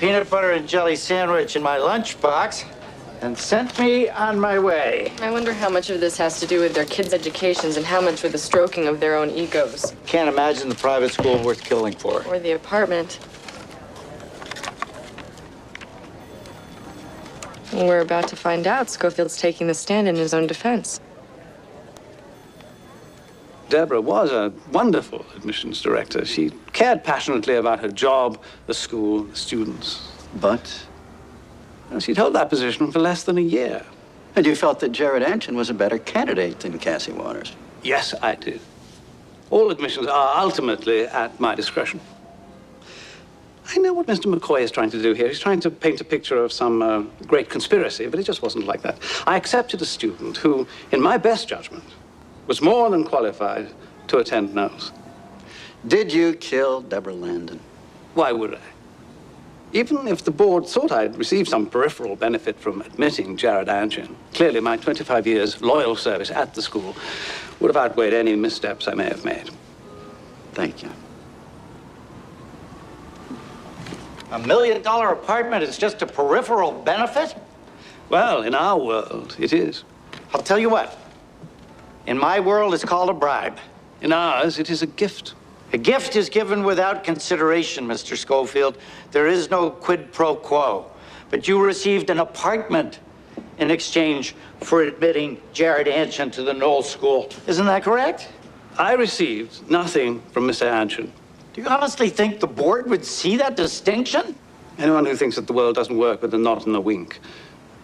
peanut butter and jelly sandwich in my lunchbox and sent me on my way. I wonder how much of this has to do with their kids' educations and how much with the stroking of their own egos. Can't imagine the private school worth killing for. Or the apartment. We're about to find out. Schofield's taking the stand in his own defense. Deborah was a wonderful admissions director. She cared passionately about her job, the school, the students. But? Well, she'd held that position for less than a year. And you felt that Jared Anshin was a better candidate than Cassie Waters? Yes, I did. All admissions are ultimately at my discretion. I know what Mr. McCoy is trying to do here. He's trying to paint a picture of some great conspiracy, but it just wasn't like that. I accepted a student who, in my best judgment, was more than qualified to attend Knowles. Did you kill Deborah Landon? Why would I? Even if the board thought I'd received some peripheral benefit from admitting Jared Anshin, clearly my 25 years loyal service at the school would have outweighed any missteps I may have made. Thank you. $1 million apartment is just a peripheral benefit? Well, in our world, it is. I'll tell you what. In my world, it's called a bribe. In ours, it is a gift. A gift is given without consideration, Mr. Schofield. There is no quid pro quo. But you received an apartment in exchange for admitting Jared Anshin to the Knowles School. Isn't that correct? I received nothing from Mr. Anshin. Do you honestly think the board would see that distinction? Anyone who thinks that the world doesn't work with a nod and a wink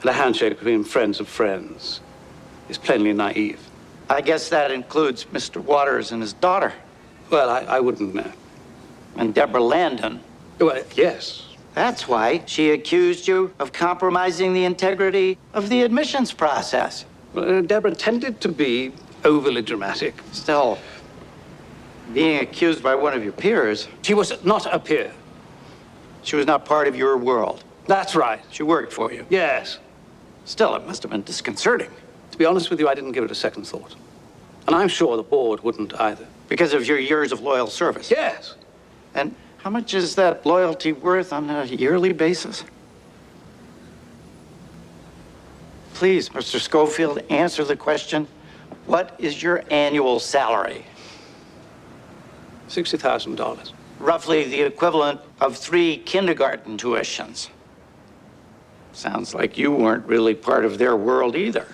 and a handshake between friends of friends is plainly naive. I guess that includes Mr. Waters and his daughter. Well, I wouldn't know. And Deborah Landon. Well, yes. That's why she accused you of compromising the integrity of the admissions process. Well, Deborah tended to be overly dramatic. Still, being accused by one of your peers. She was not a peer. She was not part of your world. That's right. She worked for you. Yes. Still, it must have been disconcerting. To be honest with you, I didn't give it a second thought. And I'm sure the board wouldn't either. Because of your years of loyal service? Yes. And how much is that loyalty worth on a yearly basis? Please, Mr. Schofield, answer the question. What is your annual salary? $60,000. Roughly the equivalent of 3 kindergarten tuitions. Sounds like you weren't really part of their world either.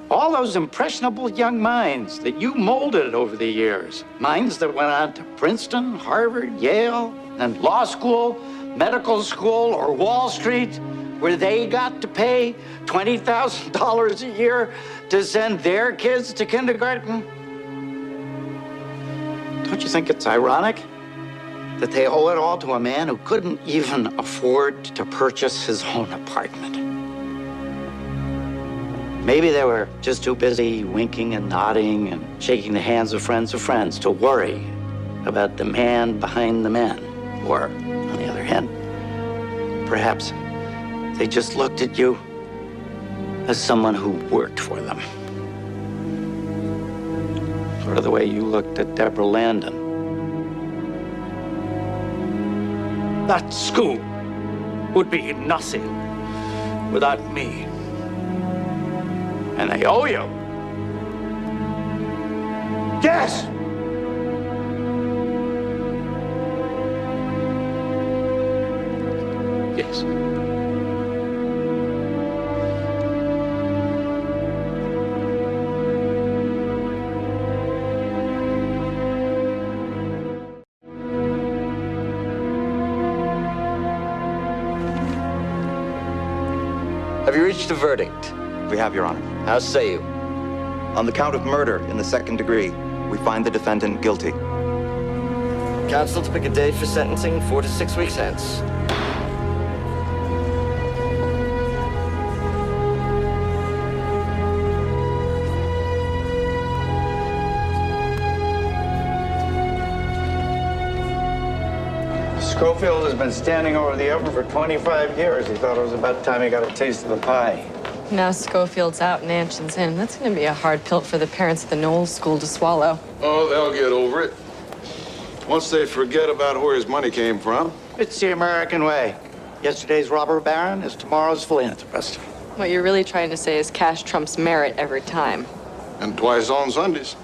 All those impressionable young minds that you molded over the years, minds that went on to Princeton, Harvard, Yale, and law school, medical school, or Wall Street, where they got to pay $20,000 a year to send their kids to kindergarten? Don't you think it's ironic that they owe it all to a man who couldn't even afford to purchase his own apartment? Maybe they were just too busy winking and nodding and shaking the hands of friends to worry about the man behind the men. Or, on the other hand, perhaps they just looked at you as someone who worked for them. Sort of the way you looked at Deborah Landon. That school would be nothing without me. And they owe you. Yes! Yes. Have you reached a verdict? We have, Your Honor. How say you? On the count of murder in the second degree, we find the defendant guilty. Counsel to pick a date for sentencing 4 to 6 weeks hence. Schofield has been standing over the oven for 25 years. He thought it was about time he got a taste of the pie. Now Schofield's out and Anshin's in. That's going to be a hard pill for the parents at the Knowles School to swallow. Oh, they'll get over it. Once they forget about where his money came from. It's the American way. Yesterday's robber baron is tomorrow's philanthropist. What you're really trying to say is cash trumps merit every time. And twice on Sundays.